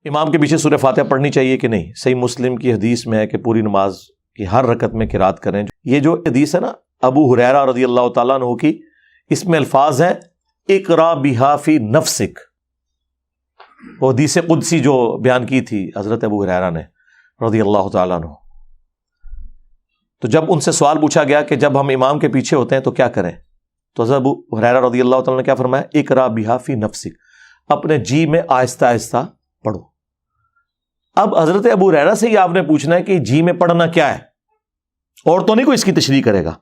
امام کے پیچھے سورہ فاتحہ پڑھنی چاہیے کہ نہیں؟ صحیح مسلم کی حدیث میں ہے کہ پوری نماز کی ہر رکعت میں قرات کریں. یہ جو حدیث ہے نا ابو ہریرہ رضی اللہ تعالیٰ عنہ کی، اس میں الفاظ ہیں اقرا بہا فی نفسک. وہ حدیث قدسی جو بیان کی تھی حضرت ابو ہریرہ نے رضی اللہ تعالیٰ عنہ. تو جب ان سے سوال پوچھا گیا کہ جب ہم امام کے پیچھے ہوتے ہیں تو کیا کریں، تو حضرت ابو ہریرہ رضی اللہ تعالیٰ نے کیا فرمایا؟ اقرا بہا فی نفسک، اپنے جی میں آہستہ آہستہ پڑھو. اب حضرت ابو ہریرہ سے یہ آپ نے پوچھنا ہے کہ جی میں پڑھنا کیا ہے، اور تو نہیں کوئی اس کی تشریح کرے گا.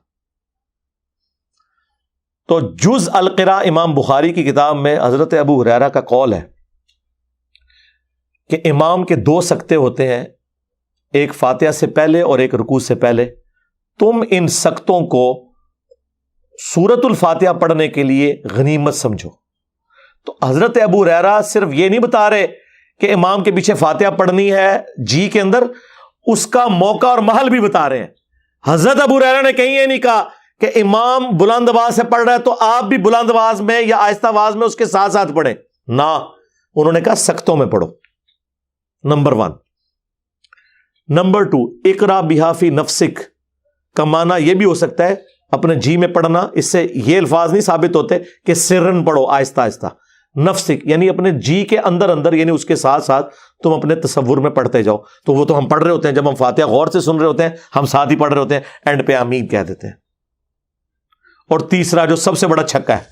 تو جز القراء امام بخاری کی کتاب میں حضرت ابو ہریرہ کا قول ہے کہ امام کے 2 سکتے ہوتے ہیں، ایک فاتحہ سے پہلے اور ایک رکوع سے پہلے. تم ان سکتوں کو سورۃ الفاتحہ پڑھنے کے لیے غنیمت سمجھو. تو حضرت ابو ہریرہ صرف یہ نہیں بتا رہے کہ امام کے پیچھے فاتحہ پڑھنی ہے جی کے اندر، اس کا موقع اور محل بھی بتا رہے ہیں. حضرت ابو ہریرہ نے کہیں یہ نہیں کہا کہ امام بلند آواز سے پڑھ رہا ہے تو آپ بھی بلند آواز میں یا آہستہ آواز میں اس کے ساتھ ساتھ پڑھیں. نہ، انہوں نے کہا سکتوں میں پڑھو. نمبر 1. نمبر 2، اقرا بہا فی نفسک کا معنی یہ بھی ہو سکتا ہے اپنے جی میں پڑھنا. اس سے یہ الفاظ نہیں ثابت ہوتے کہ سرن پڑھو آہستہ آہستہ. نفسک یعنی اپنے جی کے اندر اندر، یعنی اس کے ساتھ ساتھ تم اپنے تصور میں پڑھتے جاؤ. تو وہ تو ہم پڑھ رہے ہوتے ہیں، جب ہم فاتحہ غور سے سن رہے ہوتے ہیں ہم ساتھ ہی پڑھ رہے ہوتے ہیں، اینڈ پہ آمین کہہ دیتے ہیں. اور تیسرا جو سب سے بڑا چھکا ہے،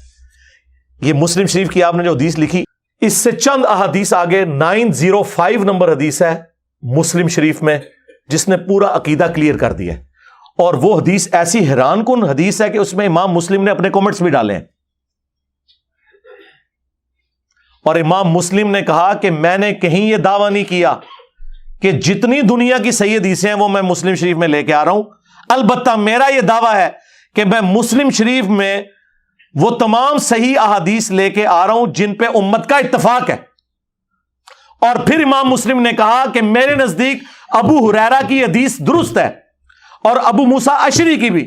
یہ مسلم شریف کی آپ نے جو حدیث لکھی، اس سے چند احادیث آگے 905 نمبر حدیث ہے مسلم شریف میں جس نے پورا عقیدہ کلیئر کر دیا ہے. اور وہ حدیث ایسی حیران کن حدیث ہے کہ اس میں امام مسلم نے اپنے کامنٹس بھی ڈالے ہیں. اور امام مسلم نے کہا کہ میں نے کہیں یہ دعویٰ نہیں کیا کہ جتنی دنیا کی صحیح حدیثیں ہیں وہ میں مسلم شریف میں لے کے آ رہا ہوں. البتہ میرا یہ دعویٰ ہے کہ میں مسلم شریف میں وہ تمام صحیح احادیث لے کے آ رہا ہوں جن پہ امت کا اتفاق ہے. اور پھر امام مسلم نے کہا کہ میرے نزدیک ابو ہریرہ کی حدیث درست ہے اور ابو موسیٰ اشعری کی بھی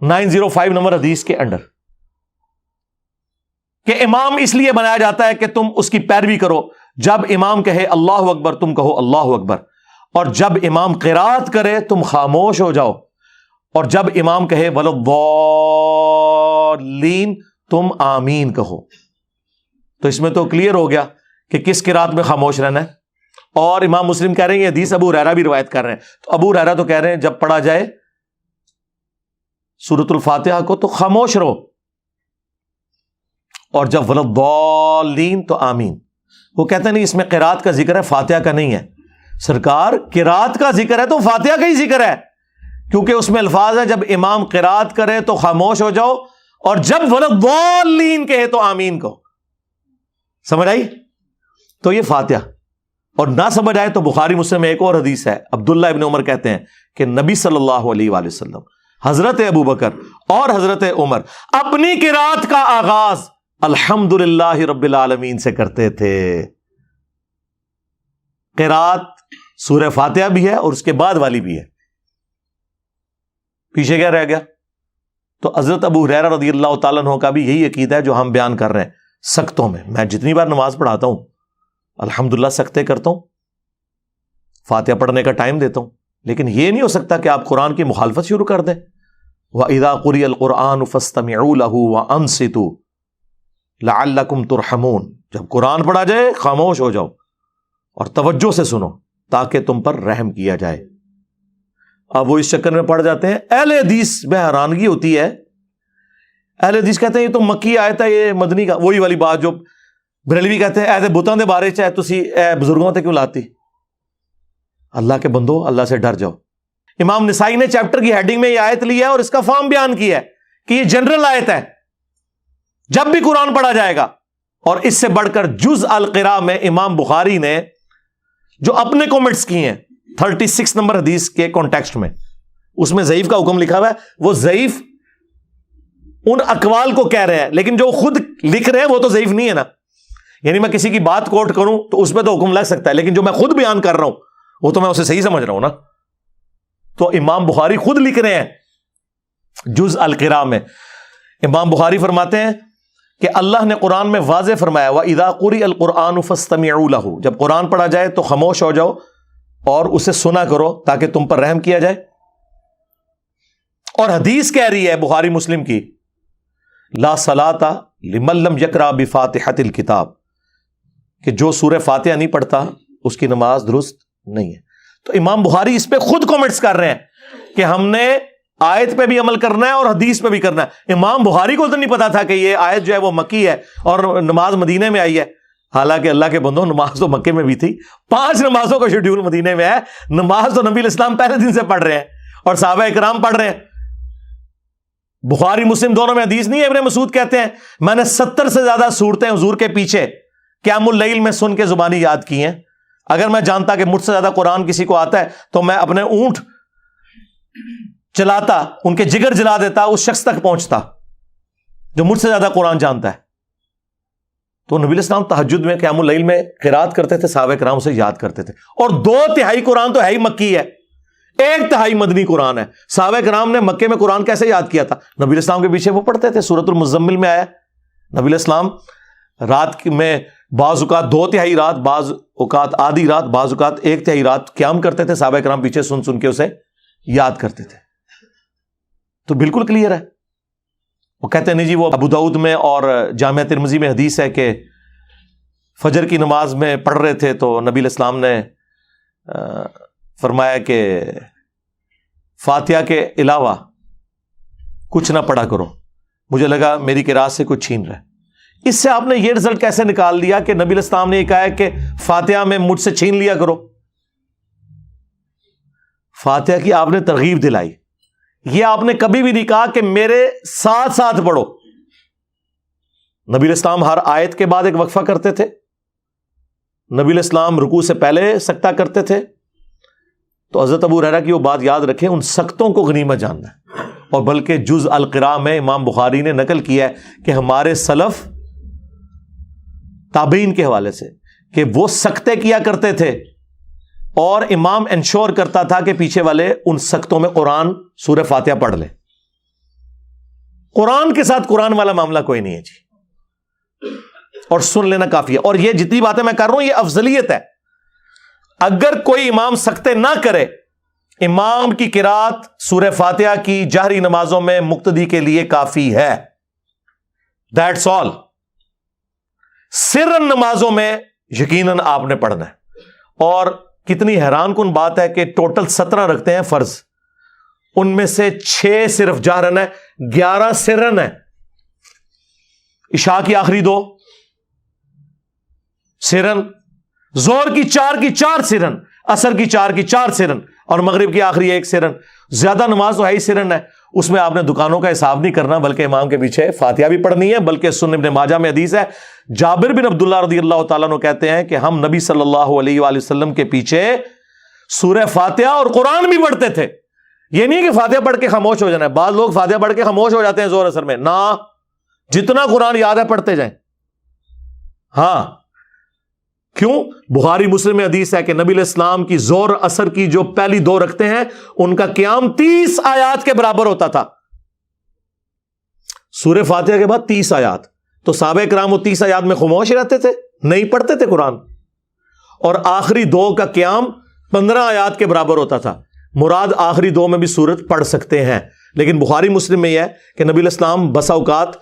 905 نمبر حدیث کے انڈر، کہ امام اس لیے بنایا جاتا ہے کہ تم اس کی پیروی کرو. جب امام کہے اللہ اکبر تم کہو اللہ اکبر، اور جب امام قرات کرے تم خاموش ہو جاؤ، اور جب امام کہے وَلَضَّالِّينَ تم آمین کہو. تو اس میں تو کلیئر ہو گیا کہ کس قرات میں خاموش رہنا ہے. اور امام مسلم کہہ رہے ہیں یہ حدیث ابو ہریرہ بھی روایت کر رہے ہیں. تو ابو ہریرہ تو کہہ رہے ہیں جب پڑھا جائے سورۃ الفاتحہ کو تو خاموش رہو، اور جب وَلَضَّالِّينَ تو آمین. وہ کہتے ہیں نہیں اس میں قرات کا ذکر ہے، فاتحہ کا نہیں ہے. سرکار قرات کا ذکر ہے تو فاتحہ کا ہی ذکر ہے، کیونکہ اس میں الفاظ ہے جب امام قرات کرے تو خاموش ہو جاؤ، اور جب وَلَضَّالِّينَ کہے تو آمین کہو. سمجھ آئی؟ تو یہ فاتحہ. اور نہ سمجھ آئے تو بخاری مسلم میں ایک اور حدیث ہے، عبداللہ ابن عمر کہتے ہیں کہ نبی صلی اللہ علیہ وآلہ وسلم، حضرت ابو بکر اور حضرت عمر اپنی قرات کا آغاز الحمدللہ رب العالمین سے کرتے تھے. قرات سورہ فاتحہ بھی ہے اور اس کے بعد والی بھی ہے. پیچھے کیا رہ گیا؟ تو حضرت ابو ہریرہ رضی اللہ تعالیٰ عنہ کا بھی یہی عقیدہ ہے جو ہم بیان کر رہے ہیں. سکتوں میں جتنی بار نماز پڑھاتا ہوں الحمدللہ سکتے کرتا ہوں، فاتحہ پڑھنے کا ٹائم دیتا ہوں، لیکن یہ نہیں ہو سکتا کہ آپ قرآن کی مخالفت شروع کر دیں. وَإِذَا قُرِئَ الْقُرْآنُ فَاسْتَمِعُوا لَهُ وَأَنصِتُوا لَعَلَّكُمْ تُرْحَمُونَ. جب قرآن پڑھا جائے خاموش ہو جاؤ اور توجہ سے سنو تاکہ تم پر رحم کیا جائے. اب وہ اس چکر میں پڑ جاتے ہیں. اہل حدیث میں حیرانگی ہوتی ہے، اہل حدیث کہتے ہیں یہ تو مکی آیت ہے، یہ مدنی کا. وہی والی بات جو بریلوی کہتے ہیں ایسے بتاں دے بارے چاہے تسی اے بزرگوں تے کیوں لاتی. اللہ کے بندو اللہ سے ڈر جاؤ. امام نسائی نے چیپٹر کی ہیڈنگ میں یہ آیت لی ہے اور اس کا فارم بیان کیا ہے کہ یہ جنرل آیت ہے جب بھی قرآن پڑھا جائے گا. اور اس سے بڑھ کر جز القراء میں امام بخاری نے جو اپنے کومنٹس کیے ہیں 36 نمبر حدیث کے کانٹیکسٹ میں، اس میں ضعیف کا حکم لکھا ہوا ہے. وہ ضعیف ان اقوال کو کہہ رہے ہیں، لیکن جو خود لکھ رہے ہیں وہ تو ضعیف نہیں ہے نا. یعنی میں کسی کی بات کوٹ کروں تو اس میں تو حکم لگ سکتا ہے، لیکن جو میں خود بیان کر رہا ہوں وہ تو میں اسے صحیح سمجھ رہا ہوں نا. تو امام بخاری خود لکھ رہے ہیں جز القراء میں. امام بخاری فرماتے ہیں کہ اللہ نے قرآن میں واضح فرمایا وَإِذَا قُرِئَ الْقُرْآنُ فَاسْتَمِعُوا لَهُ، جب قرآن پڑھا جائے تو خاموش ہو جاؤ اور اسے سنا کرو تاکہ تم پر رحم کیا جائے۔ اور حدیث کہہ رہی ہے بخاری مسلم کی لا صلاۃ لمن لم یقرأ بفاتحۃ الکتاب، کہ جو سورہ فاتحہ نہیں پڑھتا اس کی نماز درست نہیں ہے۔ تو امام بخاری اس پہ خود کامنٹس کر رہے ہیں کہ ہم نے آیت پہ بھی عمل کرنا ہے اور حدیث پہ بھی کرنا ہے۔ امام بخاری کو تو نہیں پتا تھا کہ یہ آیت جو ہے وہ مکی ہے اور نماز مدینے میں آئی ہے، حالانکہ اللہ کے بندوں نماز تو مکے میں بھی تھی، 5 نمازوں کا شیڈیول مدینے میں ہے، نماز تو نبی الاسلام پہلے دن سے پڑھ رہے ہیں اور صحابہ اکرام پڑھ رہے ہیں۔ بخاری مسلم دونوں میں حدیث نہیں ہے، ابن مسعود کہتے ہیں میں نے 70 سے زیادہ صورتیں حضور کے پیچھے قیام اللیل میں سن کے زبانی یاد کی ہیں۔ اگر میں جانتا کہ مجھ سے زیادہ قرآن کسی کو آتا ہے تو میں اپنے اونٹ چلاتا، ان کے جگر جلا دیتا، اس شخص تک پہنچتا جو مجھ سے زیادہ قرآن جانتا ہے۔ تو نبی الاسلام تہجد میں قیام اللیل میں قرات کرتے تھے، صحابہ کرام اسے یاد کرتے تھے، اور 2/3 قرآن تو ہے ہی مکی ہے، 1/3 مدنی قرآن ہے۔ صحابہ کرام نے مکے میں قرآن کیسے یاد کیا تھا؟ نبی الاسلام کے پیچھے وہ پڑھتے تھے۔ سورۃ المزمل میں آیا نبی الاسلام رات میں بعض اوقات 2/3 رات، بعض اوقات آدھی رات، بعض اوقات 1/3 رات قیام کرتے تھے، صحابہ کرام پیچھے سن سن کے اسے یاد کرتے تھے۔ تو بالکل کلیئر ہے۔ وہ کہتے ہیں نہیں جی وہ ابو داؤد میں اور جامعہ ترمذی میں حدیث ہے کہ فجر کی نماز میں پڑھ رہے تھے تو نبی الاسلام نے فرمایا کہ فاتحہ کے علاوہ کچھ نہ پڑھا کرو، مجھے لگا میری قرات سے کچھ چھین رہا ہے۔ اس سے آپ نے یہ رزلٹ کیسے نکال دیا کہ نبی الاسلام نے یہ کہا ہے کہ فاتحہ میں مجھ سے چھین لیا کرو؟ فاتحہ کی آپ نے ترغیب دلائی، یہ آپ نے کبھی بھی نہیں کہا کہ میرے ساتھ ساتھ پڑھو۔ نبی الاسلام ہر آیت کے بعد ایک وقفہ کرتے تھے، نبی الاسلام رکوع سے پہلے سکتہ کرتے تھے۔ تو حضرت ابو ہریرہ کی وہ بات یاد رکھیں، ان سکتوں کو غنیمت جاننا ہے۔ اور بلکہ جز القراء میں امام بخاری نے نقل کیا ہے کہ ہمارے سلف تابعین کے حوالے سے کہ وہ سکتے کیا کرتے تھے اور امام انشور کرتا تھا کہ پیچھے والے ان سکتوں میں قرآن سورہ فاتحہ پڑھ لیں۔ قرآن کے ساتھ قرآن والا معاملہ کوئی نہیں ہے جی، اور سن لینا کافی ہے۔ اور یہ جتنی باتیں میں کر رہا ہوں یہ افضلیت ہے۔ اگر کوئی امام سکتے نہ کرے، امام کی قرات سورہ فاتحہ کی جہری نمازوں میں مقتدی کے لیے کافی ہے، دیٹس آل۔ سرن نمازوں میں یقیناً آپ نے پڑھنا ہے۔ اور کتنی حیران کن بات ہے کہ ٹوٹل 17 رکھتے ہیں فرض، ان میں سے 6 صرف جہرن ہے، 11 سرن ہے۔ عشاء کی آخری 2 سرن، زور کی 4 کی 4 سرن، عصر کی 4 کی 4 سرن، اور مغرب کی آخری 1 سرن۔ زیادہ نماز تو ہے ہی سرن ہے، اس میں آپ نے دکانوں کا حساب نہیں کرنا، بلکہ امام کے پیچھے فاتحہ بھی پڑھنی ہے۔ بلکہ سنن ابن ماجہ میں حدیث ہے، جابر بن عبداللہ رضی اللہ تعالیٰ عنہ کہتے ہیں کہ ہم نبی صلی اللہ علیہ وآلہ وسلم کے پیچھے سورہ فاتحہ اور قرآن بھی پڑھتے تھے۔ یہ نہیں کہ فاتحہ پڑھ کے خاموش ہو جانا ہے، بعض لوگ فاتحہ پڑھ کے خاموش ہو جاتے ہیں زور اثر میں، نہ، جتنا قرآن یاد ہے پڑھتے جائیں۔ ہاں، کیوں؟ بخاری مسلم میں حدیث ہے کہ نبی علیہ السلام کی زور اثر کی جو پہلی 2 رکھتے ہیں ان کا قیام 30 آیات کے برابر ہوتا تھا۔ سورہ فاتحہ کے بعد 30 آیات، تو صحابہ کرام وہ 30 آیات میں خاموش رہتے تھے، نہیں پڑھتے تھے قرآن۔ اور آخری 2 کا قیام 15 آیات کے برابر ہوتا تھا۔ مراد آخری 2 میں بھی سورت پڑھ سکتے ہیں، لیکن بخاری مسلم میں یہ ہے کہ نبی علیہ السلام بسا اوقات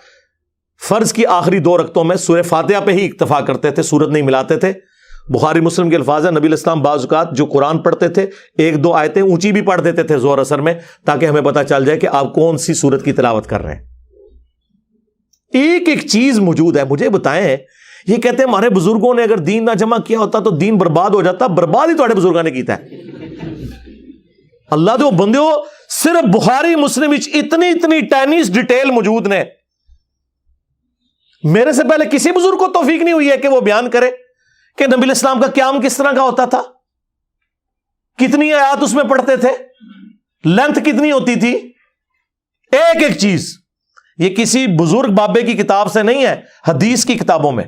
فرض کی آخری 2 رکعتوں میں سورہ فاتحہ پہ ہی اکتفا کرتے تھے، سورت نہیں ملاتے تھے۔ بخاری مسلم کے الفاظ ہیں، نبی علیہ السلام بعض اوقات جو قرآن پڑھتے تھے 1-2 آیتیں اونچی بھی پڑھ دیتے تھے زور اثر میں، تاکہ ہمیں پتہ چل جائے کہ آپ کون سی سورت کی تلاوت کر رہے ہیں۔ ایک ایک چیز موجود ہے۔ مجھے بتائیں، یہ کہتے ہیں ہمارے بزرگوں نے اگر دین نہ جمع کیا ہوتا تو دین برباد ہو جاتا۔ برباد ہی تھوڑے بزرگوں نے کیتا ہے۔ اللہ دے بندے ہو، صرف بخاری مسلم اتنی ٹینس ڈیٹیل موجود نے، میرے سے پہلے کسی بزرگ کو توفیق نہیں ہوئی ہے کہ وہ بیان کرے کہ نبی علیہ السلام کا قیام کس طرح کا ہوتا تھا، کتنی آیات اس میں پڑھتے تھے، لینتھ کتنی ہوتی تھی، ایک ایک چیز۔ یہ کسی بزرگ بابے کی کتاب سے نہیں ہے، حدیث کی کتابوں میں۔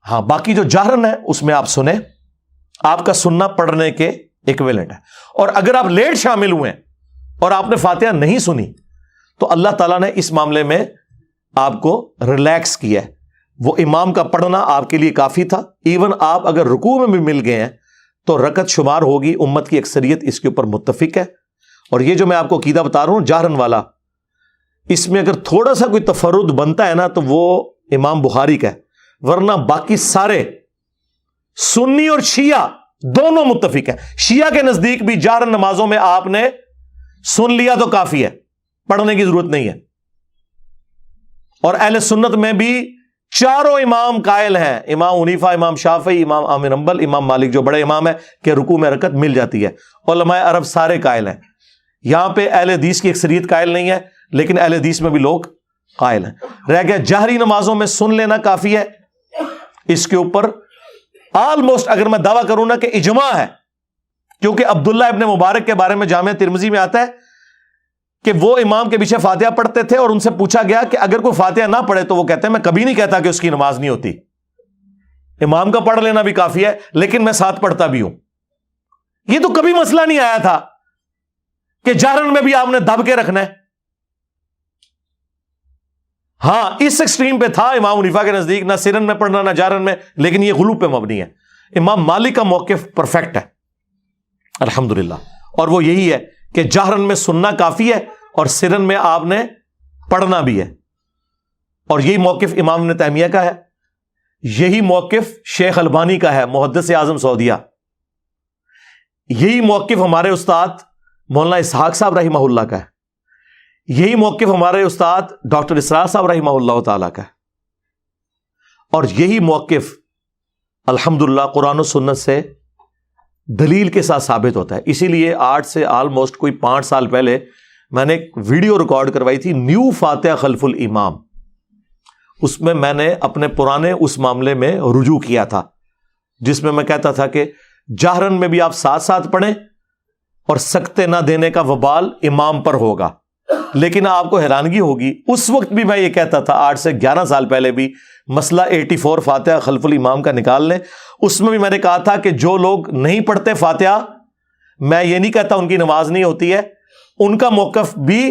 ہاں، باقی جو جہرن ہے اس میں آپ سنیں، آپ کا سننا پڑھنے کے ایکویلنٹ ہے۔ اور اگر آپ لیٹ شامل ہوئے اور آپ نے فاتحہ نہیں سنی تو اللہ تعالیٰ نے اس معاملے میں آپ کو ریلیکس کیا ہے. وہ امام کا پڑھنا آپ کے لیے کافی تھا. ایون آپ اگر رکوع میں بھی مل گئے ہیں تو رکعت شمار ہوگی. امت کی اکثریت اس کے اوپر متفق ہے. اور یہ جو میں آپ کو عقیدہ بتا رہا ہوں جہرن والا، اس میں اگر تھوڑا سا کوئی تفرد بنتا ہے نا تو وہ امام بخاری کا ہے، ورنہ باقی سارے سنی اور شیعہ دونوں متفق ہیں. شیعہ کے نزدیک بھی جہرن نمازوں میں آپ نے سن لیا تو کافی ہے، پڑھنے کی ضرورت نہیں ہے. اور اہل سنت میں بھی چاروں امام قائل ہیں، امام حنیفہ، امام شافعی، امام احمد بن حنبل، امام مالک جو بڑے امام ہے، کہ رکوع میں رکعت مل جاتی ہے. علماء عرب سارے قائل ہیں. یہاں پہ اہل حدیث کی اکثریت قائل نہیں ہے، لیکن اہل حدیث میں بھی لوگ قائل ہیں. رہ گیا جہری نمازوں میں سن لینا کافی ہے. اس کے اوپر آلموسٹ اگر میں دعویٰ کروں نا کہ اجماع ہے، کیونکہ عبداللہ ابن مبارک کے بارے میں جامع ترمذی میں آتا ہے کہ وہ امام کے پیچھے فاتحہ پڑھتے تھے، اور ان سے پوچھا گیا کہ اگر کوئی فاتحہ نہ پڑھے تو وہ کہتے ہیں میں کبھی نہیں کہتا کہ اس کی نماز نہیں ہوتی، امام کا پڑھ لینا بھی کافی ہے، لیکن میں ساتھ پڑھتا بھی ہوں. یہ تو کبھی مسئلہ نہیں آیا تھا کہ جہرن میں بھی آپ نے دب کے رکھنا ہے. ہاں اس ایکسٹریم پہ تھا امام حنیفہ کے نزدیک، نہ سرن میں پڑھنا نہ جہرن میں، لیکن یہ غلو پہ مبنی ہے. امام مالک کا موقف پرفیکٹ ہے الحمدللہ، اور وہ یہی ہے کہ جہرن میں سننا کافی ہے اور سرن میں آپ نے پڑھنا بھی ہے. اور یہی موقف امام ابن تیمیہ کا ہے، یہی موقف شیخ البانی کا ہے، محدث اعظم سعودیہ. یہی موقف ہمارے استاد مولانا اسحاق صاحب رحمہ اللہ کا ہے. یہی موقف ہمارے استاد ڈاکٹر اسرار صاحب رحمہ اللہ تعالیٰ کا ہے. اور یہی موقف الحمدللہ قرآن و سنت سے دلیل کے ساتھ ثابت ہوتا ہے. اسی لیے آج سے آلموسٹ کوئی 5 سال پہلے میں نے ایک ویڈیو ریکارڈ کروائی تھی، نیو فاتحہ خلف الامام. اس میں میں نے اپنے پرانے اس معاملے میں رجوع کیا تھا، جس میں میں کہتا تھا کہ جہرن میں بھی آپ ساتھ ساتھ پڑھیں اور سکتے نہ دینے کا وبال امام پر ہوگا. لیکن آپ کو حیرانگی ہوگی، اس وقت بھی میں یہ کہتا تھا، 8 سے 11 سال پہلے بھی، مسئلہ 84 فاتحہ خلف الامام کا نکال لیں. اس میں بھی میں نے کہا تھا کہ جو لوگ نہیں پڑھتے فاتحہ، میں یہ نہیں کہتا ان کی نماز نہیں ہوتی ہے، ان کا موقف بھی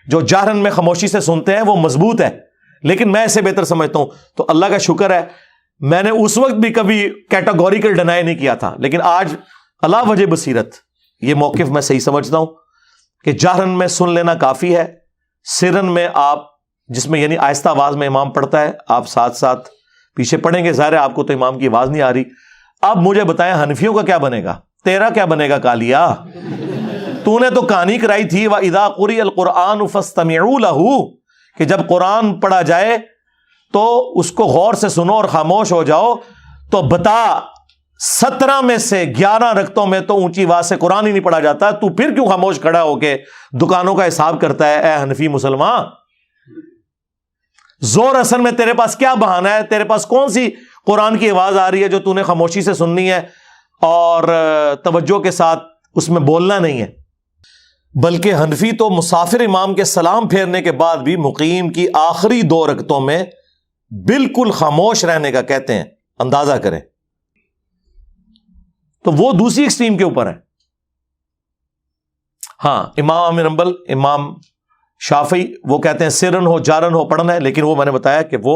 جو جہرن میں خاموشی سے سنتے ہیں وہ مضبوط ہے، لیکن میں اسے بہتر سمجھتا ہوں. تو اللہ کا شکر ہے میں نے اس وقت بھی کبھی کیٹاگوریکل ڈینائی نہیں کیا تھا، لیکن آج اللہ وجہ بصیرت یہ موقف میں صحیح سمجھتا ہوں کہ جہرن میں سن لینا کافی ہے. سرن میں آپ، جس میں یعنی آہستہ آواز میں امام پڑھتا ہے، آپ ساتھ ساتھ پیچھے پڑھیں گے. ظاہر ہے آپ کو تو امام کی آواز نہیں آ رہی. اب مجھے بتائیں حنفیوں کا کیا بنے گا، تیرا کیا بنے گا کالیا؟ تو نے تو کہانی کرائی تھی وَإِذَا قُرِئَ الْقُرْآنُ فَاسْتَمِعُوا لَهُ، کہ جب قرآن پڑھا جائے تو اس کو غور سے سنو اور خاموش ہو جاؤ. تو بتا 17 میں سے 11 رکعتوں میں تو اونچی آواز سے قرآن ہی نہیں پڑھا جاتا، تو پھر کیوں خاموش کھڑا ہو کے دکانوں کا حساب کرتا ہے؟ اے حنفی مسلمان، زور اثر میں تیرے پاس کیا بہانہ ہے؟ تیرے پاس کون سی قرآن کی آواز آ رہی ہے جو تو نے خاموشی سے سننی ہے اور توجہ کے ساتھ اس میں بولنا نہیں ہے؟ بلکہ حنفی تو مسافر امام کے سلام پھیرنے کے بعد بھی مقیم کی آخری 2 رکعتوں میں بالکل خاموش رہنے کا کہتے ہیں. اندازہ کریں. تو وہ دوسری ایکسٹریم کے اوپر ہے. ہاں امام احمد بن حنبل، امام شافعی وہ کہتے ہیں سرن ہو جارن ہو پڑھنا ہے، لیکن وہ میں نے بتایا کہ وہ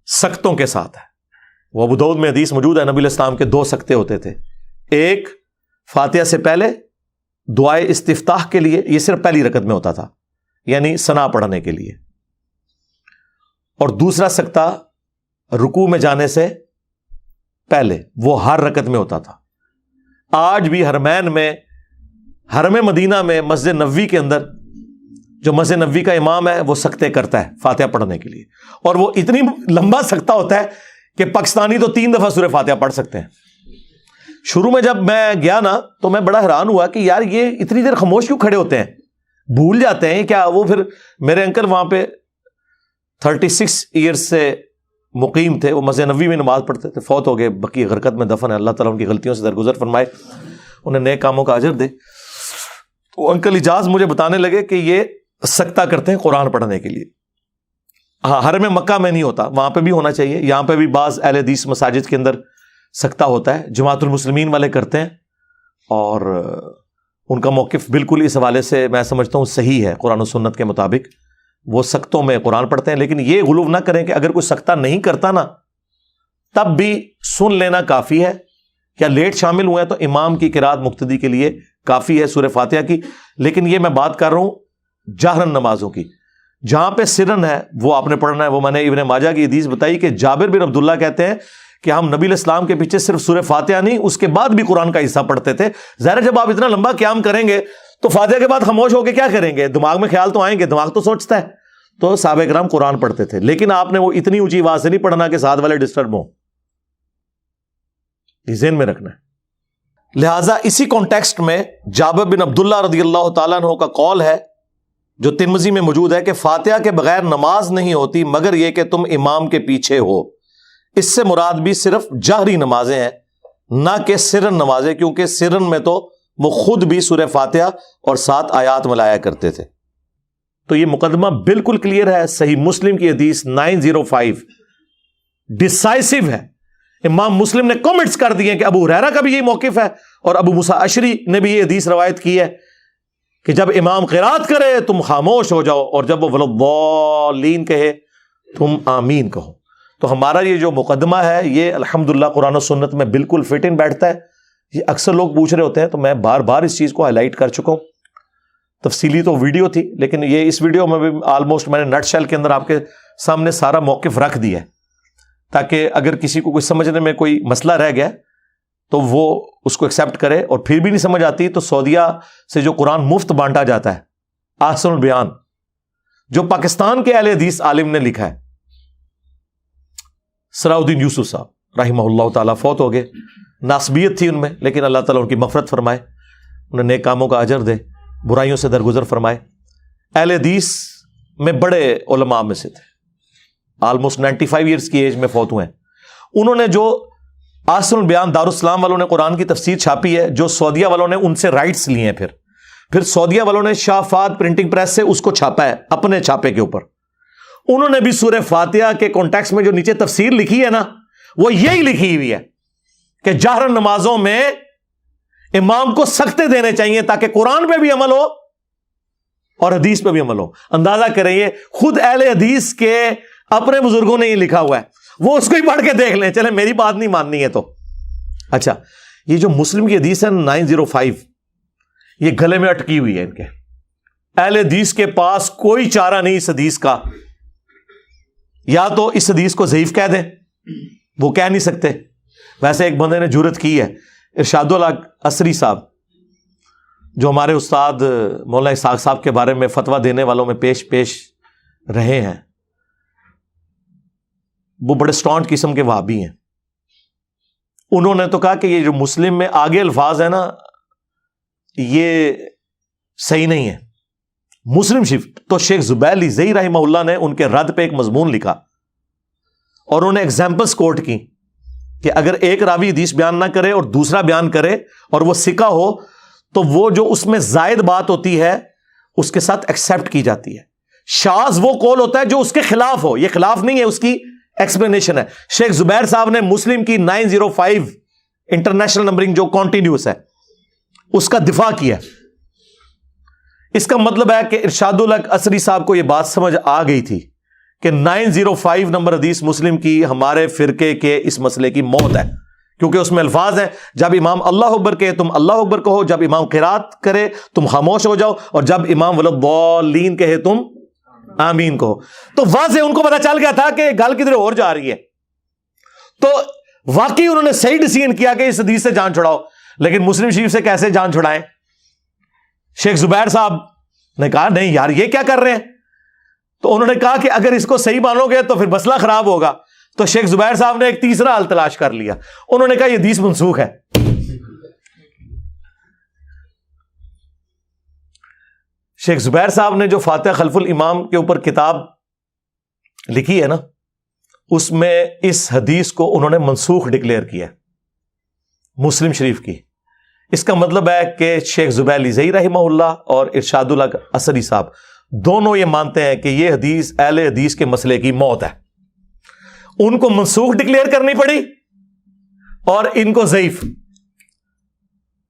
سکتوں کے ساتھ ہے. وہ ابو داؤد میں حدیث موجود ہے، نبی علیہ السلام کے 2 سکتے ہوتے تھے. ایک فاتحہ سے پہلے دعائے استفتاح کے لیے، یہ صرف پہلی رکعت میں ہوتا تھا، یعنی ثنا پڑھنے کے لیے. اور دوسرا سکتہ رکوع میں جانے سے پہلے، وہ ہر رکعت میں ہوتا تھا. آج بھی حرمین میں، حرم مدینہ میں مسجد نبوی کے اندر جو مسجد نبوی کا امام ہے وہ سکتے کرتا ہے فاتحہ پڑھنے کے لیے، اور وہ اتنی لمبا سکتہ ہوتا ہے کہ پاکستانی تو 3 دفعہ سورہ فاتحہ پڑھ سکتے ہیں. شروع میں جب میں گیا نا تو میں بڑا حیران ہوا کہ یار یہ اتنی دیر خاموش کیوں کھڑے ہوتے ہیں، بھول جاتے ہیں کیا؟ وہ پھر میرے انکل وہاں پہ 36 ایئرز سے مقیم تھے، وہ مسجد نبوی میں نماز پڑھتے تھے، فوت ہو گئے، بقی غرقت میں دفن ہے. اللہ تعالیٰ ان کی غلطیوں سے درگزر فرمائے، انہیں نیک کاموں کا اجر دے. تو انکل اجاز مجھے بتانے لگے کہ یہ سکتہ کرتے ہیں قرآن پڑھنے کے لیے. ہاں حرم مکہ میں نہیں ہوتا، وہاں پہ بھی ہونا چاہیے. یہاں پہ بھی بعض اہل حدیث مساجد کے اندر سکتہ ہوتا ہے، جماعت المسلمین والے کرتے ہیں، اور ان کا موقف بالکل اس حوالے سے میں سمجھتا ہوں صحیح ہے، قرآن و سنت کے مطابق وہ سختوں میں قرآن پڑھتے ہیں، لیکن یہ غلو نہ کریں کہ اگر کوئی سختہ نہیں کرتا نا تب بھی سن لینا کافی ہے، یا لیٹ شامل ہوئے ہیں تو امام کی قرات مقتدی کے لیے کافی ہے سورہ فاتحہ کی. لیکن یہ میں بات کر رہا ہوں جہرن نمازوں کی، جہاں پہ سرن ہے وہ آپ نے پڑھنا ہے. وہ میں نے ابن ماجہ کی حدیث بتائی کہ جابر بن عبداللہ کہتے ہیں کہ ہم نبی علیہ السلام کے پیچھے صرف سورہ فاتحہ نہیں اس کے بعد بھی قرآن کا حصہ پڑھتے تھے. ظاہر جب آپ اتنا لمبا قیام کریں گے تو فاتحہ کے بعد خاموش ہو کے کیا کریں گے؟ دماغ میں خیال تو آئیں گے، دماغ تو سوچتا ہے. تو صحابہ کرام قرآن پڑھتے تھے، لیکن آپ نے وہ اتنی اونچی آواز سے نہیں پڑھنا کہ ساتھ والے ڈسٹرب ہوں، یہ ذہن میں رکھنا ہے. لہٰذا اسی کانٹیکسٹ میں جابر بن عبداللہ رضی اللہ تعالیٰ عنہ کا قول ہے جو ترمذی میں موجود ہے کہ فاتحہ کے بغیر نماز نہیں ہوتی مگر یہ کہ تم امام کے پیچھے ہو. اس سے مراد بھی صرف جہری نمازیں ہیں، نہ کہ سرن نمازیں، کیونکہ سرن میں تو وہ خود بھی سورہ فاتحہ اور 7 آیات ملایا کرتے تھے. تو یہ مقدمہ بالکل کلیئر ہے، صحیح مسلم کی حدیث 905 ڈیسائسو ہے. امام مسلم نے کامنٹس کر دیے کہ ابو ہریرہ کا بھی یہی موقف ہے، اور ابو موسیٰ اشعری نے بھی یہ حدیث روایت کی ہے کہ جب امام قرات کرے تم خاموش ہو جاؤ، اور جب وہ ولضالین کہے تم آمین کہو. تو ہمارا یہ جو مقدمہ ہے یہ الحمدللہ قرآن و سنت میں بالکل فٹ ان بیٹھتا ہے. یہ اکثر لوگ پوچھ رہے ہوتے ہیں تو میں بار بار اس چیز کو ہائی لائٹ کر چکا ہوں. تفصیلی تو ویڈیو تھی، لیکن یہ اس ویڈیو میں بھی آلموسٹ میں نے نٹ شیل کے اندر آپ کے سامنے سارا موقف رکھ دیا ہے، تاکہ اگر کسی کو کچھ سمجھنے میں کوئی مسئلہ رہ گیا تو وہ اس کو ایکسیپٹ کرے. اور پھر بھی نہیں سمجھ آتی تو سعودیہ سے جو قرآن مفت بانٹا جاتا ہے، احسن البیان، جو پاکستان کے اہل حدیث عالم نے لکھا ہے، سراء الدین یوسف صاحب رحمہ اللہ تعالیٰ فوت ہو گئے. ناسبیت تھی ان میں، لیکن اللہ تعالیٰ ان کی مغفرت فرمائے، انہیں نیک کاموں کا اجر دے، برائیوں سے درگزر فرمائے. اہل حدیث میں بڑے علماء میں سے تھے، آلموسٹ 95 ایئرس کی ایج میں فوت ہوئے ہیں. انہوں نے جو احسن البیان دارالسلام والوں نے قرآن کی تفسیر چھاپی ہے، جو سعودیہ والوں نے ان سے رائٹس لیے ہیں، پھر سعودیہ والوں نے شاہ فہد پرنٹنگ پریس سے اس کو چھاپا ہے اپنے چھاپے کے اوپر. انہوں نے بھی سورہ فاتحہ کے کانٹیکسٹ میں جو نیچے تفسیر لکھی ہے نا، وہ یہی لکھی ہوئی ہے کہ جہر نمازوں میں امام کو سختے دینے چاہیے تاکہ قرآن پہ بھی عمل ہو اور حدیث پہ بھی عمل ہو. اندازہ کریں، یہ خود اہل حدیث کے اپنے بزرگوں نے یہ لکھا ہوا ہے، وہ اس کو ہی پڑھ کے دیکھ لیں. چلے میری بات نہیں ماننی ہے تو اچھا. یہ جو مسلم کی حدیث ہے 905، یہ گلے میں اٹکی ہوئی ہے ان کے. اہل حدیث کے پاس کوئی چارہ نہیں اس حدیث کا، یا تو اس حدیث کو ضعیف کہہ دیں، وہ کہہ نہیں سکتے. ویسے ایک بندے نے جرت کی ہے، ارشاد الحق عصری صاحب، جو ہمارے استاد مولانا اسحاق صاحب کے بارے میں فتویٰ دینے والوں میں پیش رہے ہیں. وہ بڑے اسٹانٹ قسم کے وہابی ہیں. انہوں نے تو کہا کہ یہ جو مسلم میں آگے الفاظ ہے نا، یہ صحیح نہیں ہے. مسلم شریف تو شیخ زبیر لیزئی رحمہ اللہ نے ان کے رد پہ ایک مضمون لکھا، اور انہوں نے ایگزامپلس کوٹ کی کہ اگر ایک راوی حدیث بیان نہ کرے اور دوسرا بیان کرے اور وہ ثقہ ہو تو وہ جو اس میں زائد بات ہوتی ہے اس کے ساتھ ایکسیپٹ کی جاتی ہے. شاذ وہ قول ہوتا ہے جو اس کے خلاف ہو، یہ خلاف نہیں ہے، اس کی ایکسپلینیشن ہے. شیخ زبیر صاحب نے مسلم کی 905 انٹرنیشنل نمبرنگ جو کانٹینیوس ہے اس کا دفاع کیا. اس کا مطلب ہے کہ ارشاد الحق عصری صاحب کو یہ بات سمجھ آ گئی تھی کہ 905 نمبر حدیث مسلم کی ہمارے فرقے کے اس مسئلے کی موت ہے، کیونکہ اس میں الفاظ ہیں جب امام اللہ اکبر کہے تم اللہ اکبر کہو، جب امام قرات کرے تم خاموش ہو جاؤ، اور جب امام ولضالین کہے تم آمین کہو. تو واضح ان کو پتا چل گیا تھا کہ گل کدھر اور جا رہی ہے. تو واقعی انہوں نے صحیح ڈیسیژن کیا کہ اس حدیث سے جان چھڑاؤ. لیکن مسلم شریف سے کیسے جان چھڑائیں؟ شیخ زبیر صاحب نے کہا نہیں یار یہ کیا کر رہے ہیں. تو انہوں نے کہا کہ اگر اس کو صحیح مانو گے تو پھر مسئلہ خراب ہوگا. تو شیخ زبیر صاحب نے ایک تیسرا حل تلاش کر لیا. انہوں نے کہا یہ حدیث منسوخ ہے. شیخ زبیر صاحب نے جو فاتحہ خلف الامام کے اوپر کتاب لکھی ہے نا، اس میں اس حدیث کو انہوں نے منسوخ ڈکلیئر کیا مسلم شریف کی. اس کا مطلب ہے کہ شیخ زبیر لیزئی رحمہ اللہ اور ارشاد الحق عصری صاحب دونوں یہ مانتے ہیں کہ یہ حدیث اہل حدیث کے مسئلے کی موت ہے. ان کو منسوخ ڈکلیئر کرنی پڑی اور ان کو ضعیف.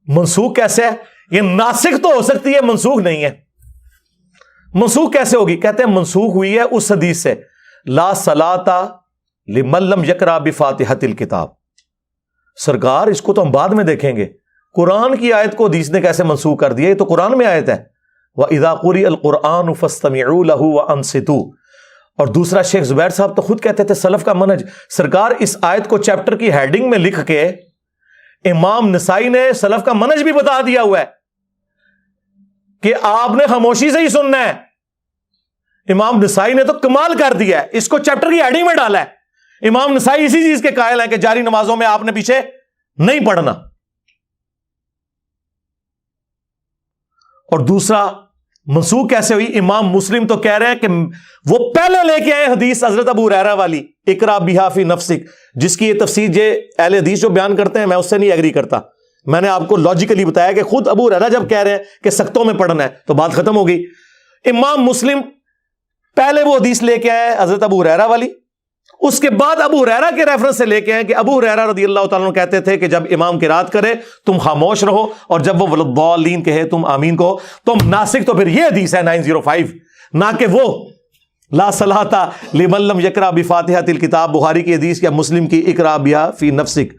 منسوخ کیسے ہے یہ ناسخ تو ہو سکتی ہے، منسوخ نہیں ہے۔ منسوخ کیسے ہوگی؟ کہتے ہیں منسوخ ہوئی ہے اس حدیث سے لا صلاۃ لمن لم یقرأ بفاتحۃ الکتاب۔ سرکار اس کو تو ہم بعد میں دیکھیں گے، قرآن کی آیت کو حدیث نے کیسے منسوخ کر دیا؟ یہ تو قرآن میں آیت ہے وَإِذَا قُرِئَ الْقُرْآنُ فَاسْتَمِعُوا لَهُ وَأَنصِتُوا۔ اور دوسرا شیخ زبیر صاحب تو خود کہتے تھے سلف کا منہج، سرکار اس آیت کو چیپٹر کی ہیڈنگ میں لکھ کے امام نسائی نے سلف کا منہج بھی بتا دیا ہوا ہے کہ آپ نے خاموشی سے ہی سننا ہے۔ امام نسائی نے تو کمال کر دیا ہے، اس کو چیپٹر کی ہیڈنگ میں ڈالا ہے۔ امام نسائی اسی چیز کے قائل ہیں کہ جاری نمازوں میں آپ نے پیچھے نہیں پڑھنا۔ اور دوسرا منسوخ کیسے ہوئی؟ امام مسلم تو کہہ رہے ہیں کہ وہ پہلے لے کے آئے حدیث حضرت ابو ہریرہ والی اقرا بہا فی نفسک، جس کی یہ تفسیر یہ اہل حدیث جو بیان کرتے ہیں میں اس سے نہیں ایگری کرتا۔ میں نے آپ کو لاجیکلی بتایا کہ خود ابو ہریرہ جب کہہ رہے ہیں کہ سختوں میں پڑھنا ہے تو بات ختم ہو گئی۔ امام مسلم پہلے وہ حدیث لے کے آئے حضرت ابو ہریرہ والی، اس کے بعد ابو ہریرہ کے ریفرنس سے لے کے آئے کہ ابو ہریرہ رضی اللہ تعالیٰ عنہ کہتے تھے کہ جب امام قرات کرے تم خاموش رہو، اور جب وہ ولضالین کہے تم آمین کہو۔ تم ناسخ تو پھر یہ حدیث ہے 905، نہ کہ وہ لا صلاۃ لمن لم یقرأ بفاتحۃ الکتاب، بخاری کی حدیث یا مسلم کی اقرا بہا فی نفسک۔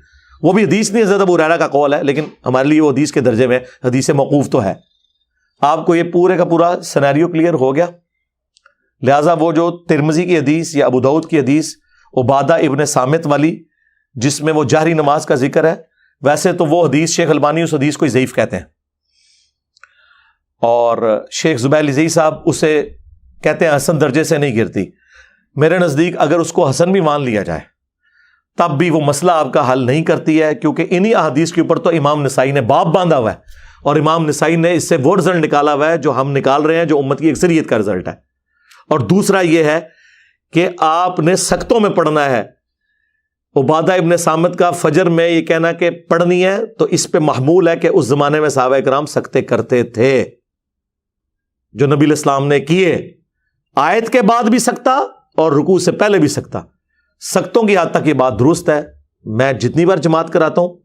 وہ بھی حدیث نہیں، حضرت ابو ہریرہ کا قول ہے، لیکن ہمارے لیے وہ حدیث کے درجے میں حدیث موقوف تو ہے۔ آپ کو یہ پورے کا پورا سینیریو کلیئر ہو گیا؟ لہٰذا وہ جو ترمذی کی حدیث یا ابو داؤد کی حدیث عبادہ ابن صامت والی جس میں وہ جہری نماز کا ذکر ہے، ویسے تو وہ حدیث شیخ البانی اس حدیث کو ضعیف کہتے ہیں، اور شیخ زبیر لزئی صاحب اسے کہتے ہیں حسن درجے سے نہیں گرتی۔ میرے نزدیک اگر اس کو حسن بھی مان لیا جائے تب بھی وہ مسئلہ آپ کا حل نہیں کرتی ہے، کیونکہ انہی احادیث کے اوپر تو امام نسائی نے باب باندھا ہوا ہے، اور امام نسائی نے اس سے وہ رزلٹ نکالا ہوا ہے جو ہم نکال رہے ہیں، جو امت کی اکثریت کا رزلٹ ہے۔ اور دوسرا یہ ہے کہ آپ نے سختوں میں پڑھنا ہے۔ عبادہ ابن صامت کا فجر میں یہ کہنا کہ پڑھنی ہے تو اس پہ محمول ہے کہ اس زمانے میں صحابہ کرام سکتے کرتے تھے، جو نبی علیہ السلام نے کیے، آیت کے بعد بھی سکتا اور رکوع سے پہلے بھی سکتا۔ سختوں کی حد تک یہ بات درست ہے۔ میں جتنی بار جماعت کراتا ہوں،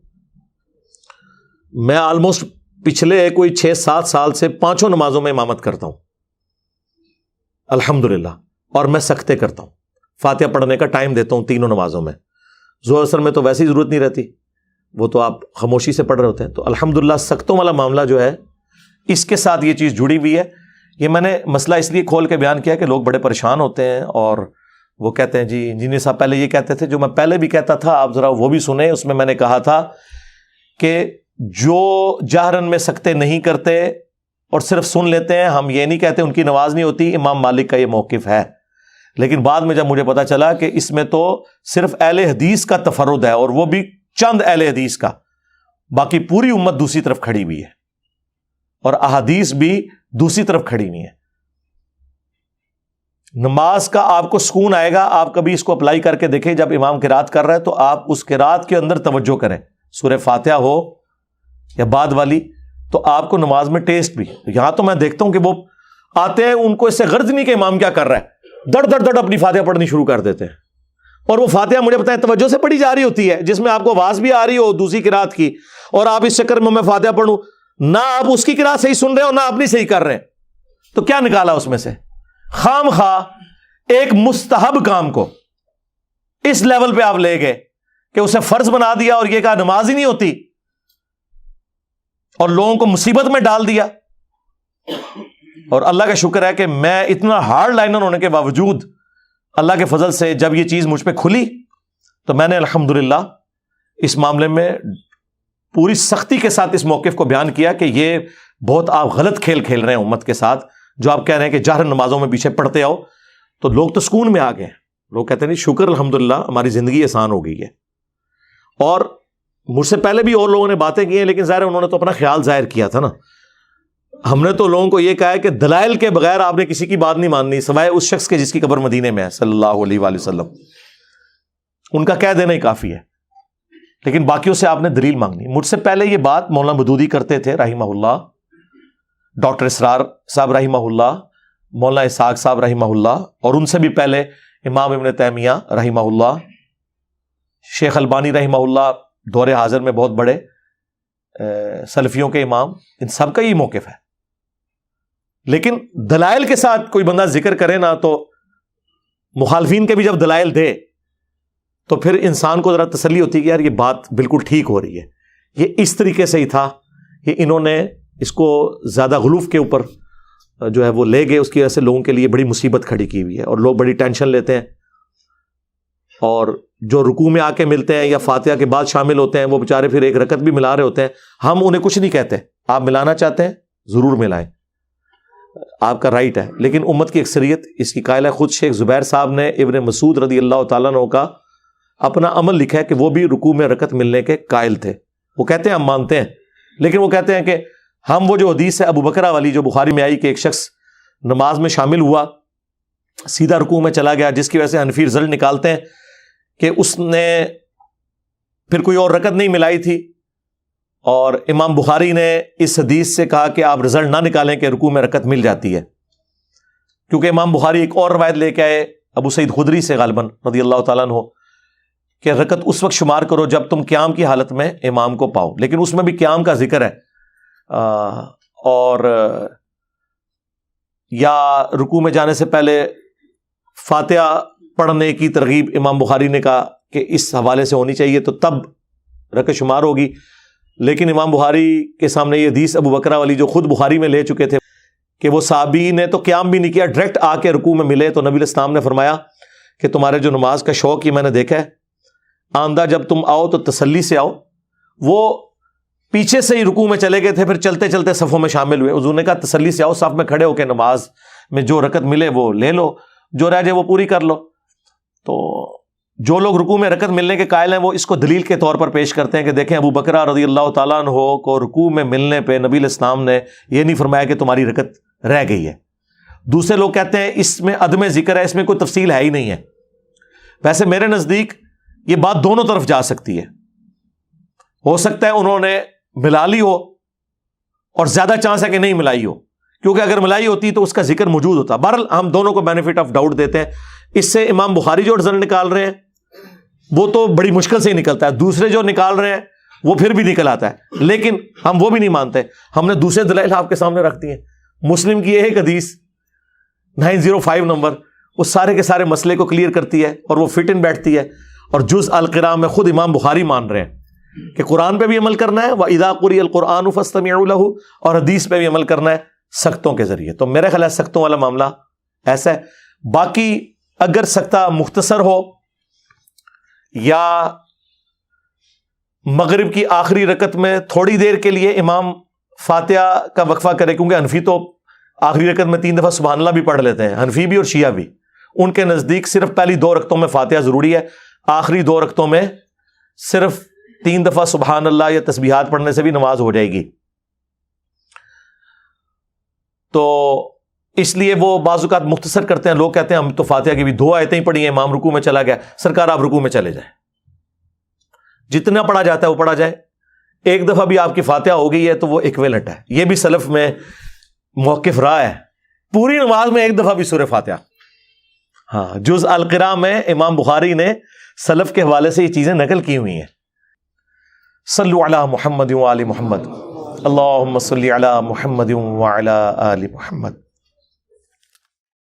میں آلموسٹ پچھلے کوئی 6-7 سال سے 5 نمازوں میں امامت کرتا ہوں الحمدللہ، اور میں سکتے کرتا ہوں، فاتحہ پڑھنے کا ٹائم دیتا ہوں تینوں نمازوں میں۔ ظہر اثر میں تو ویسے ہی ضرورت نہیں رہتی، وہ تو آپ خاموشی سے پڑھ رہے ہوتے ہیں۔ تو الحمدللہ سختوں والا معاملہ جو ہے اس کے ساتھ یہ چیز جڑی ہوئی ہے۔ یہ میں نے مسئلہ اس لیے کھول کے بیان کیا کہ لوگ بڑے پریشان ہوتے ہیں، اور وہ کہتے ہیں جی انجینئر صاحب پہلے یہ کہتے تھے، جو میں پہلے بھی کہتا تھا آپ ذرا وہ بھی سنیں۔ اس میں نے کہا تھا کہ جو جہرن میں سکتے نہیں کرتے اور صرف سن لیتے ہیں، ہم یہ نہیں کہتے ان کی نماز نہیں ہوتی، امام مالک کا یہ موقف ہے۔ لیکن بعد میں جب مجھے پتا چلا کہ اس میں تو صرف اہل حدیث کا تفرد ہے، اور وہ بھی چند اہل حدیث کا، باقی پوری امت دوسری طرف کھڑی ہوئی ہے، اور احادیث بھی دوسری طرف کھڑی ہوئی ہے۔ نماز کا آپ کو سکون آئے گا، آپ کبھی اس کو اپلائی کر کے دیکھیں، جب امام قرات کر رہا ہے تو آپ اس قرات کے اندر توجہ کریں، سورہ فاتحہ ہو یا بعد والی، تو آپ کو نماز میں ٹیسٹ بھی۔ یہاں تو میں دیکھتا ہوں کہ وہ آتے ہیں، ان کو اس سے غرض نہیں کہ امام کیا کر رہا ہے، دڑ دڑ دڑ اپنی فاتحہ پڑھنی شروع کر دیتے ہیں، اور وہ فاتحہ مجھے بتائیں توجہ سے پڑھی جا رہی ہوتی ہے، جس میں آپ کو آواز بھی آ رہی ہو دوسری قرات کی، اور آپ اس چکر میں فاتحہ پڑھوں، نہ آپ اس کی قرات صحیح سن رہے ہو نہ اپنی صحیح کر رہے ہیں، تو کیا نکالا اس میں سے؟ خام خواہ ایک مستحب کام کو اس لیول پہ آپ لے گئے کہ اسے فرض بنا دیا، اور یہ کہا نماز ہی نہیں ہوتی، اور لوگوں کو مصیبت میں ڈال دیا۔ اور اللہ کا شکر ہے کہ میں اتنا ہارڈ لائنر ہونے کے باوجود اللہ کے فضل سے جب یہ چیز مجھ پہ کھلی تو میں نے الحمدللہ اس معاملے میں پوری سختی کے ساتھ اس موقف کو بیان کیا کہ یہ بہت آپ غلط کھیل کھیل رہے ہیں امت کے ساتھ، جو آپ کہہ رہے ہیں کہ جہر نمازوں میں پیچھے پڑھتے آؤ۔ تو لوگ تو سکون میں آ گئے، لوگ کہتے ہیں شکر الحمدللہ ہماری زندگی آسان ہو گئی ہے۔ اور مجھ سے پہلے بھی اور لوگوں نے باتیں کی ہیں، لیکن ظاہر انہوں نے تو اپنا خیال ظاہر کیا تھا نا۔ ہم نے تو لوگوں کو یہ کہا ہے کہ دلائل کے بغیر آپ نے کسی کی بات نہیں ماننی، سوائے اس شخص کے جس کی قبر مدینے میں ہے صلی اللہ علیہ وآلہ وسلم، ان کا کہہ دینا ہی کافی ہے، لیکن باقیوں سے آپ نے دلیل مانگنی۔ مجھ سے پہلے یہ بات مولانا مودودی کرتے تھے رحمہ اللہ، ڈاکٹر اسرار صاحب رحمہ اللہ، مولانا اسحاق صاحب رحمہ اللہ، اور ان سے بھی پہلے امام ابن تیمیہ رحمہ اللہ، شیخ البانی رحمہ اللہ دور حاضر میں بہت بڑے سلفیوں کے امام، ان سب کا یہ موقف ہے. لیکن دلائل کے ساتھ کوئی بندہ ذکر کرے نا، تو مخالفین کے بھی جب دلائل دے تو پھر انسان کو ذرا تسلی ہوتی ہے کہ یار یہ بات بالکل ٹھیک ہو رہی ہے. یہ اس طریقے سے ہی تھا کہ انہوں نے اس کو زیادہ غلوف کے اوپر جو ہے وہ لے گئے، اس کی وجہ سے لوگوں کے لیے بڑی مصیبت کھڑی کی ہوئی ہے، اور لوگ بڑی ٹینشن لیتے ہیں. اور جو رکوع میں آ کے ملتے ہیں یا فاتحہ کے بعد شامل ہوتے ہیں، وہ بیچارے پھر ایک رکعت بھی ملا رہے ہوتے ہیں. ہم انہیں کچھ نہیں کہتے، آپ ملانا چاہتے ہیں ضرور ملائیں، آپ کا رائٹ ہے. لیکن امت کی اکثریت اس کی قائل ہے. خود شیخ زبیر صاحب نے ابن مسعود رضی اللہ تعالیٰ عنہ کا اپنا عمل لکھا ہے کہ وہ بھی رکوع میں رکعت ملنے کے قائل تھے. وہ کہتے ہیں ہم مانتے ہیں، لیکن وہ کہتے ہیں کہ ہم وہ جو حدیث ہے ابو بکرہ والی جو بخاری میں آئی کہ ایک شخص نماز میں شامل ہوا، سیدھا رکوع میں چلا گیا، جس کی وجہ سے حنفی رزلٹ نکالتے ہیں کہ اس نے پھر کوئی اور رکعت نہیں ملائی تھی. اور امام بخاری نے اس حدیث سے کہا کہ آپ رزلٹ نہ نکالیں کہ رکوع میں رکعت مل جاتی ہے، کیونکہ امام بخاری ایک اور روایت لے کے آئے ابو سعید خدری سے غالباً رضی اللہ تعالیٰ عنہ کہ رکعت اس وقت شمار کرو جب تم قیام کی حالت میں امام کو پاؤ. لیکن اس میں بھی قیام کا ذکر ہے، اور یا رکوع میں جانے سے پہلے فاتحہ پڑھنے کی ترغیب امام بخاری نے کہا کہ اس حوالے سے ہونی چاہیے، تو تب رکعت شمار ہوگی. لیکن امام بخاری کے سامنے یہ حدیث ابو بکرہ والی جو خود بخاری میں لے چکے تھے کہ وہ صحابی نے تو قیام بھی نہیں کیا، ڈائریکٹ آ کے رکوع میں ملے، تو نبی علیہ السلام نے فرمایا کہ تمہارے جو نماز کا شوق یہ میں نے دیکھا ہے، آندہ جب تم آؤ تو تسلی سے آؤ. وہ پیچھے سے ہی رکوع میں چلے گئے تھے، پھر چلتے چلتے صفوں میں شامل ہوئے. حضور نے کہا تسلی سے آؤ، صف میں کھڑے ہو کے نماز میں جو رکعت ملے وہ لے لو، جو رہ جائے وہ پوری کر لو. تو جو لوگ رکوع میں رکعت ملنے کے قائل ہیں وہ اس کو دلیل کے طور پر پیش کرتے ہیں کہ دیکھیں ابو بکرہ رضی اللہ تعالیٰ عنہ کو رکوع میں ملنے پہ نبی علیہ السلام نے یہ نہیں فرمایا کہ تمہاری رکعت رہ گئی ہے. دوسرے لوگ کہتے ہیں اس میں عدم ذکر ہے، اس میں کوئی تفصیل ہے ہی نہیں ہے. ویسے میرے نزدیک یہ بات دونوں طرف جا سکتی ہے. ہو سکتا ہے انہوں نے ملا لی ہو اور زیادہ چانس ہے کہ نہیں ملائی ہو، کیونکہ اگر ملائی ہوتی تو اس کا ذکر موجود ہوتا. بہرحال ہم دونوں کو بینیفٹ آف ڈاؤٹ دیتے ہیں. اس سے امام بخاری جو رزلٹ نکال رہے ہیں وہ تو بڑی مشکل سے ہی نکلتا ہے، دوسرے جو نکال رہے ہیں وہ پھر بھی نکل آتا ہے، لیکن ہم وہ بھی نہیں مانتے. ہم نے دوسرے دلائل آپ کے سامنے رکھ دی ہیں. مسلم کی ایک حدیث 905 نمبر وہ سارے کے سارے مسئلے کو کلیئر کرتی ہے اور وہ فٹ ان بیٹھتی ہے. اور جز القراء میں خود امام بخاری مان رہے ہیں کہ قرآن پہ بھی عمل کرنا ہے، وَإِذَا قُرِئَ الْقُرْآنُ فَاسْتَمِعُوا لَهُ، اور حدیث پہ بھی عمل کرنا ہے سختوں کے ذریعے. تو میرے خیال ہے سختوں والا معاملہ ایسا ہے. باقی اگر سختہ مختصر ہو یا مغرب کی آخری رکعت میں تھوڑی دیر کے لیے امام فاتحہ کا وقفہ کرے، کیونکہ حنفی تو آخری رکعت میں 3 دفعہ سبحان اللہ بھی پڑھ لیتے ہیں، حنفی بھی اور شیعہ بھی. ان کے نزدیک صرف پہلی 2 رکعتوں میں فاتحہ ضروری ہے، آخری 2 رکعتوں میں صرف 3 دفعہ سبحان اللہ یا تسبیحات پڑھنے سے بھی نماز ہو جائے گی. تو اس لیے وہ بعض اوقات مختصر کرتے ہیں. لوگ کہتے ہیں ہم تو فاتحہ کی بھی 2 آیتیں ہی پڑھی ہیں، امام رکوع میں چلا گیا. سرکار آپ رکوع میں چلے جائیں، جتنا پڑھا جاتا ہے وہ پڑھا جائے. ایک دفعہ بھی آپ کی فاتحہ ہو گئی ہے تو وہ ایکویلنٹ ہے. یہ بھی سلف میں موقف رہا ہے، پوری نماز میں ایک دفعہ بھی سورہ فاتحہ. ہاں، جز القراء میں امام بخاری نے سلف کے حوالے سے یہ چیزیں نقل کی ہوئی ہیں. صلو علی محمد و آل محمد، اللہم صلی علی محمد و علی آل محمد.